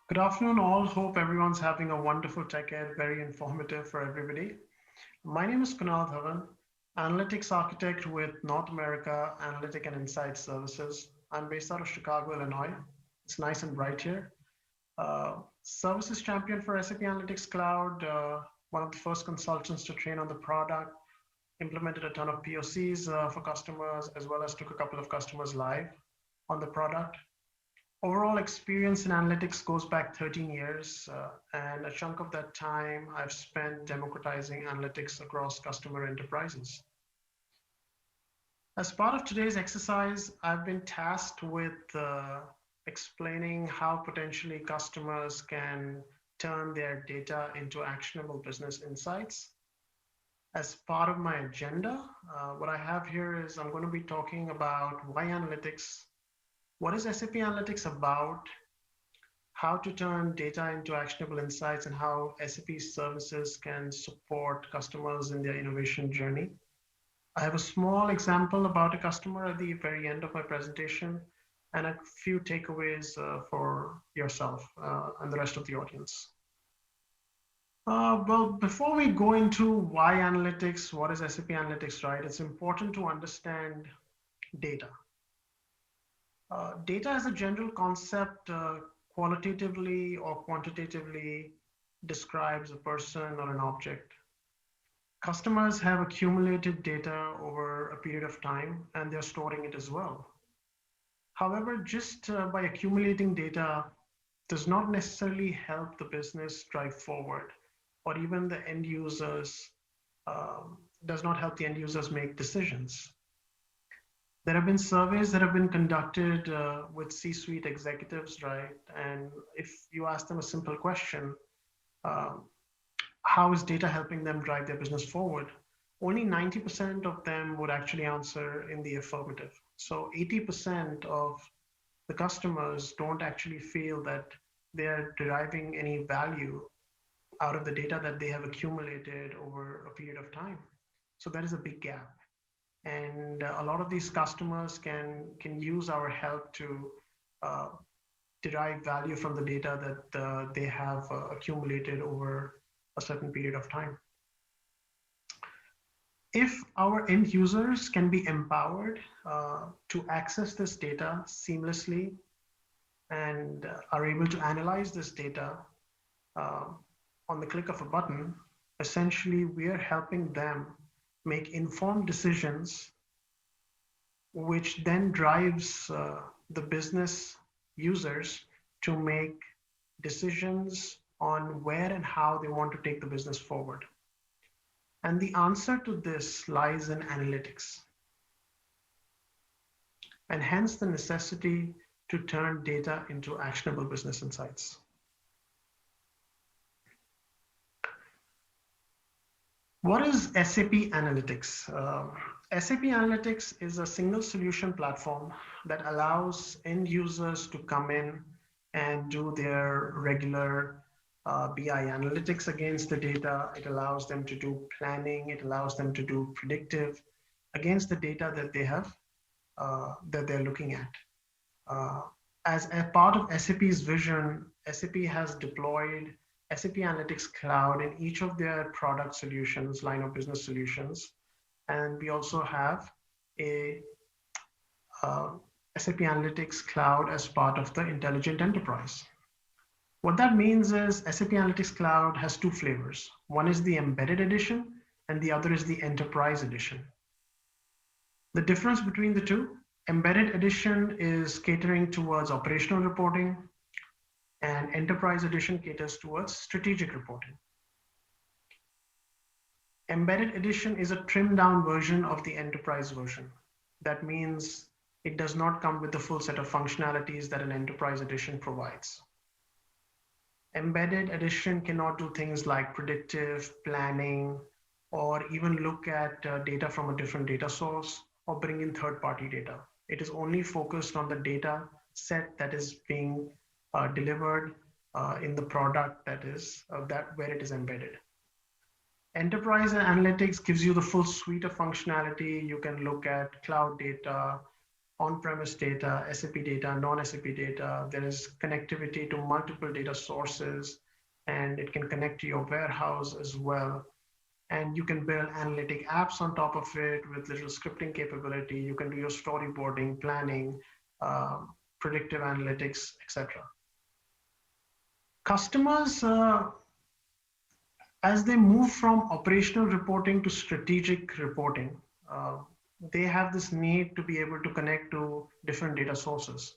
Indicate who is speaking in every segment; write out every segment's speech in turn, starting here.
Speaker 1: Good afternoon, all. Hope everyone's having a wonderful TechEd, very informative for everybody. My name is Kunal Dhawan, Analytics Architect with North America Analytic and Insight Services. I'm based out of Chicago, Illinois. It's nice and bright here. Services champion for SAP Analytics Cloud, one of the first consultants to train on the product, implemented a ton of POCs for customers, as well as took a couple of customers live on the product. Overall experience in analytics goes back 13 years, and a chunk of that time I've spent democratizing analytics across customer enterprises. As part of today's exercise, I've been tasked with explaining how potentially customers can turn their data into actionable business insights. As part of my agenda, what I have here is I'm going to be talking about why analytics, what is SAP Analytics about, how to turn data into actionable insights, and how SAP Services can support customers in their innovation journey. I have a small example about a customer at the very end of my presentation and a few takeaways for yourself and the rest of the audience. Well, before we go into why analytics, what is SAP Analytics, right? It's important to understand data. Data as a general concept qualitatively or quantitatively describes a person or an object. Customers have accumulated data over a period of time and they're storing it as well. However, just by accumulating data does not necessarily help the business drive forward, or even the end users, does not help the end users make decisions. There have been surveys that have been conducted with C-suite executives, right? And if you ask them a simple question, how is data helping them drive their business forward? Only 90% of them would actually answer in the affirmative. So 80% of the customers don't actually feel that they're deriving any value out of the data that they have accumulated over a period of time. So that is a big gap. And a lot of these customers can use our help to derive value from the data that they have accumulated over a certain period of time. If our end users can be empowered to access this data seamlessly and are able to analyze this data on the click of a button, essentially we are helping them make informed decisions, which then drives the business users to make decisions on where and how they want to take the business forward. And the answer to this lies in analytics, and hence the necessity to turn data into actionable business insights. What is SAP Analytics? SAP Analytics is a single solution platform that allows end users to come in and do their regular BI analytics against the data. It allows them to do planning. It allows them to do predictive against the data that they have, that they're looking at. As a part of SAP's vision, SAP has deployed SAP Analytics Cloud in each of their product solutions, line of business solutions. And we also have a SAP Analytics Cloud as part of the Intelligent Enterprise. What that means is SAP Analytics Cloud has two flavors. One is the Embedded Edition, and the other is the Enterprise Edition. The difference between the two, Embedded Edition is catering towards operational reporting, and Enterprise Edition caters towards strategic reporting. Embedded Edition is a trimmed down version of the Enterprise version. That means it does not come with the full set of functionalities that an Enterprise Edition provides. Embedded Edition cannot do things like predictive planning, or even look at data from a different data source, or bring in third-party data. It is only focused on the data set that is being delivered in the product that is where it is embedded. Enterprise Analytics gives you the full suite of functionality. You can look at cloud data, on-premise data, SAP data, non-SAP data. There is connectivity to multiple data sources, and it can connect to your warehouse as well. And you can build analytic apps on top of it with little scripting capability. You can do your storyboarding, planning, predictive analytics, etc. Customers, as they move from operational reporting to strategic reporting, they have this need to be able to connect to different data sources,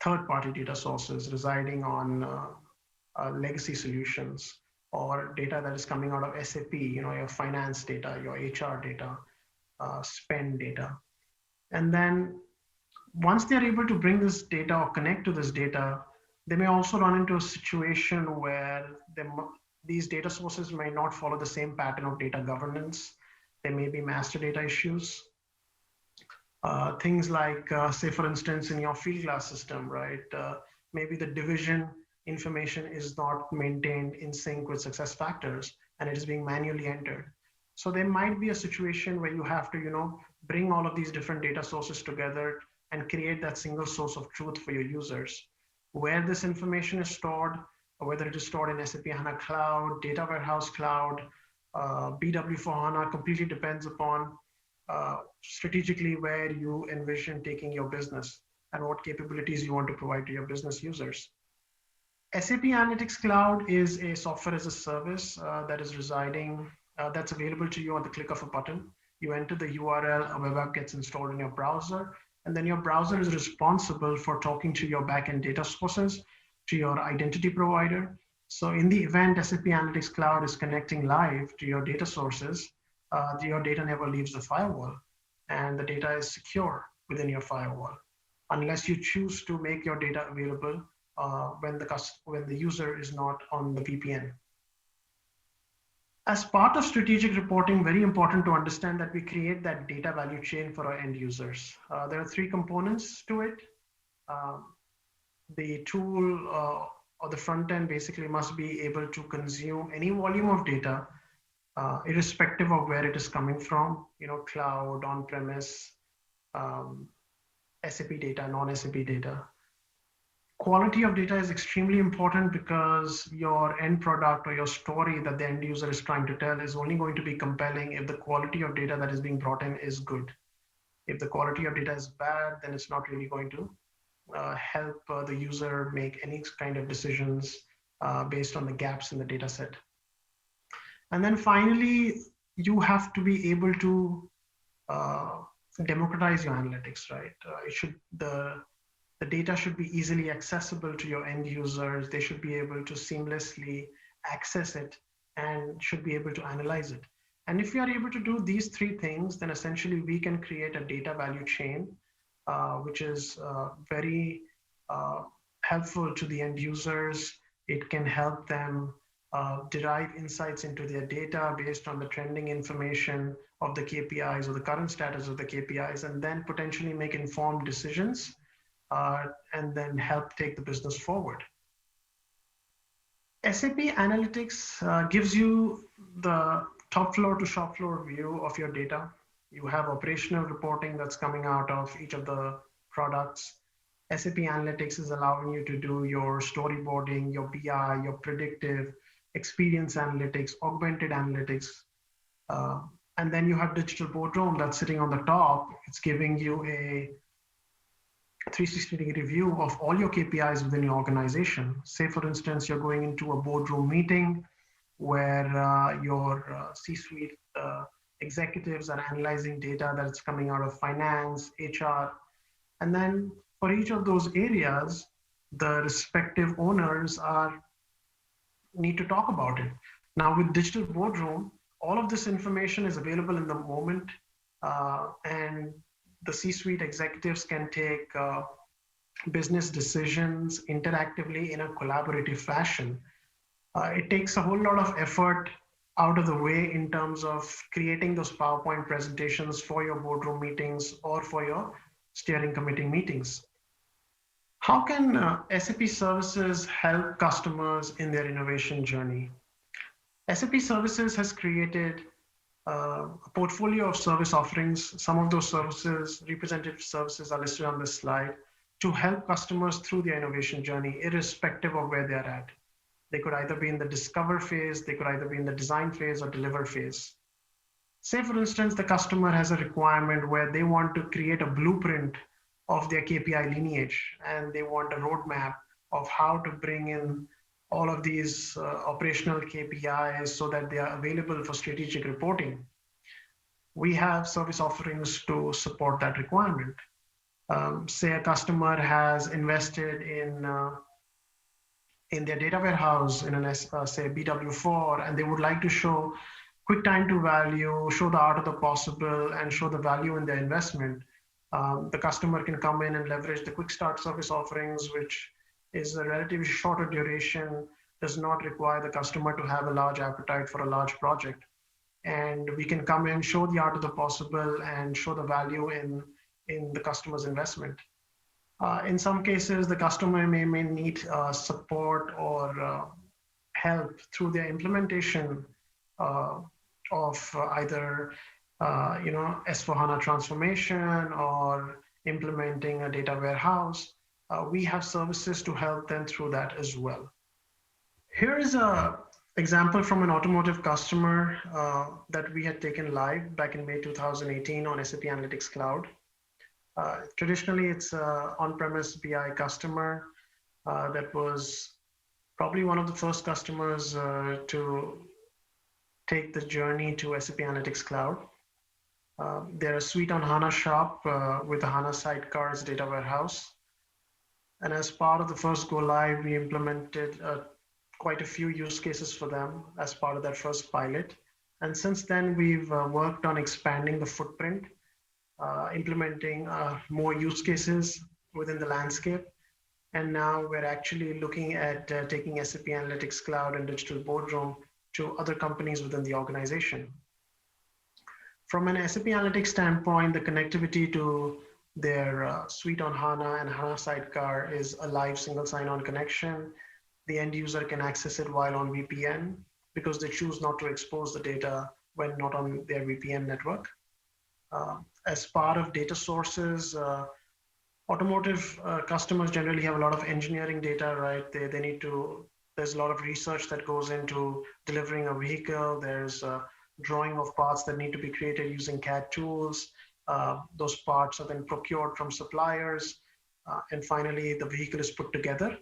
Speaker 1: third-party data sources residing on legacy solutions, or data that is coming out of SAP, your finance data, your HR data, spend data. And then once they're able to bring this data or connect to this data, they may also run into a situation where these data sources may not follow the same pattern of data governance. There may be master data issues. Things like, say, for instance, in your field glass system, right? Maybe the division information is not maintained in sync with success factors, and it is being manually entered. So there might be a situation where you have to, bring all of these different data sources together and create that single source of truth for your users. Where this information is stored, or whether it is stored in SAP HANA Cloud, Data Warehouse Cloud, BW for HANA, completely depends upon strategically where you envision taking your business and what capabilities you want to provide to your business users. SAP Analytics Cloud is a software as a service that is residing, that's available to you on the click of a button. You enter the URL, a web app gets installed in your browser, and then your browser is responsible for talking to your backend data sources, to your identity provider. So in the event SAP Analytics Cloud is connecting live to your data sources, your data never leaves the firewall, and the data is secure within your firewall, unless you choose to make your data available when the user is not on the VPN. As part of strategic reporting, very important to understand that we create that data value chain for our end users. There are three components to it. The tool or the front end basically must be able to consume any volume of data, irrespective of where it is coming from, cloud, on-premise, SAP data, non-SAP data. Quality of data is extremely important because your end product or your story that the end user is trying to tell is only going to be compelling if the quality of data that is being brought in is good. If the quality of data is bad, then it's not really going to help the user make any kind of decisions based on the gaps in the data set. And then finally, you have to be able to democratize your analytics, right? The data should be easily accessible to your end users. They should be able to seamlessly access it and should be able to analyze it. And if we are able to do these three things, then essentially we can create a data value chain, which is very helpful to the end users. It can help them derive insights into their data based on the trending information of the KPIs or the current status of the KPIs, and then potentially make informed decisions and then help take the business forward. SAP Analytics gives you the top floor to shop floor view of your data. You have operational reporting that's coming out of each of the products. SAP Analytics is allowing you to do your storyboarding, your BI, your predictive, experience analytics, augmented analytics. And then you have digital boardroom that's sitting on the top. It's giving you a 360-degree view of all your KPIs within your organization. Say, for instance, you're going into a boardroom meeting where your C-suite executives are analyzing data that's coming out of finance, HR. And then for each of those areas, the respective owners need to talk about it. Now with digital boardroom, all of this information is available in the moment, and the C-suite executives can take business decisions interactively in a collaborative fashion. It takes a whole lot of effort out of the way in terms of creating those PowerPoint presentations for your boardroom meetings or for your steering committee meetings. How can SAP Services help customers in their innovation journey? SAP Services has created A portfolio of service offerings. Some of those services, representative services, are listed on this slide to help customers through their innovation journey, irrespective of where they're at. They could either be in the discover phase, they could either be in the design phase or deliver phase. Say, for instance, the customer has a requirement where they want to create a blueprint of their KPI lineage, and they want a roadmap of how to bring in all of these operational KPIs so that they are available for strategic reporting. We have service offerings to support that requirement. Say a customer has invested in their data warehouse in an say BW4, and they would like to show quick time to value, show the art of the possible, and show the value in their investment. The customer can come in and leverage the quick start service offerings, which is a relatively shorter duration, does not require the customer to have a large appetite for a large project. And we can come in, show the art of the possible, and show the value in the customer's investment. In some cases, the customer may need support or help through their implementation of either S/4HANA transformation or implementing a data warehouse. We have services to help them through that as well. Here is an example from an automotive customer that we had taken live back in May 2018 on SAP Analytics Cloud. Traditionally, it's an on-premise BI customer that was probably one of the first customers to take the journey to SAP Analytics Cloud. They're a suite on HANA shop with a HANA sidecar as data warehouse. And as part of the first go live, we implemented quite a few use cases for them as part of that first pilot. And since then, we've worked on expanding the footprint, implementing more use cases within the landscape. And now we're actually looking at taking SAP Analytics Cloud and Digital Boardroom to other companies within the organization. From an SAP Analytics standpoint, the connectivity to their suite on HANA and HANA Sidecar is a live single sign-on connection. The end user can access it while on VPN because they choose not to expose the data when not on their VPN network. As part of data sources, automotive customers generally have a lot of engineering data, right? They need to, there's a lot of research that goes into delivering a vehicle. There's a drawing of parts that need to be created using CAD tools. Those parts are then procured from suppliers. And finally, the vehicle is put together.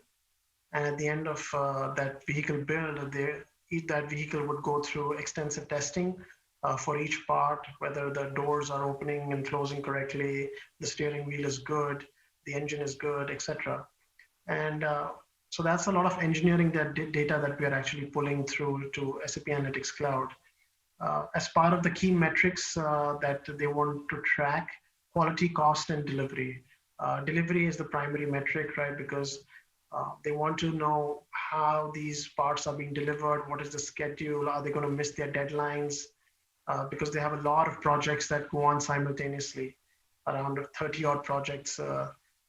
Speaker 1: And at the end of that vehicle build, that vehicle would go through extensive testing for each part, whether the doors are opening and closing correctly, the steering wheel is good, the engine is good, etc. And so that's a lot of engineering data that we are actually pulling through to SAP Analytics Cloud. As part of the key metrics that they want to track, quality, cost, and delivery. Delivery is the primary metric, right? Because they want to know how these parts are being delivered, what is the schedule, are they going to miss their deadlines? Because they have a lot of projects that go on simultaneously, around 30 odd projects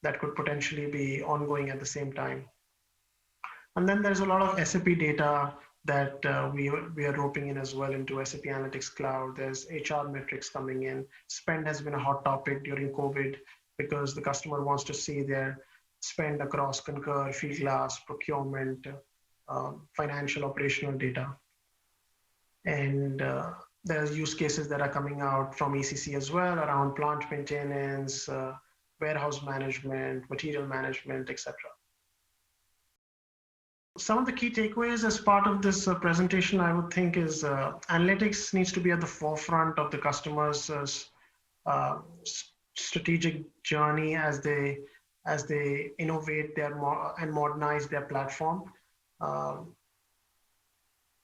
Speaker 1: that could potentially be ongoing at the same time. And then there's a lot of SAP data that we are roping in as well into SAP Analytics Cloud. There's HR metrics coming in. Spend has been a hot topic during COVID because the customer wants to see their spend across Concur, Fieldglass, procurement, financial operational data. And there's use cases that are coming out from ECC as well around plant maintenance, warehouse management, material management, etc. Some of the key takeaways as part of this presentation, I would think, is analytics needs to be at the forefront of the customer's strategic journey as they innovate and modernize their platform.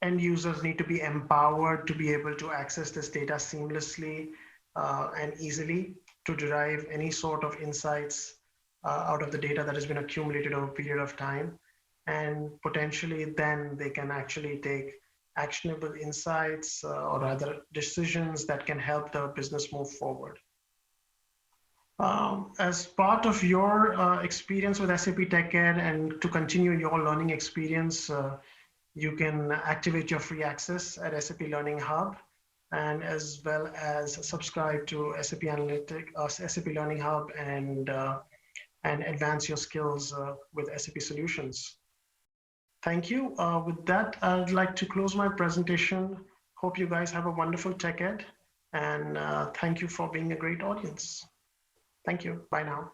Speaker 1: End users need to be empowered to be able to access this data seamlessly and easily to derive any sort of insights out of the data that has been accumulated over a period of time. And potentially then they can actually take actionable insights or rather decisions that can help the business move forward. As part of your experience with SAP TechEd and to continue your learning experience, you can activate your free access at SAP Learning Hub. and as well as subscribe to SAP Analytics, SAP Learning Hub, and advance your skills with SAP solutions. Thank you. With that, I'd like to close my presentation. Hope you guys have a wonderful TechEd, and thank you for being a great audience. Thank you. Bye now.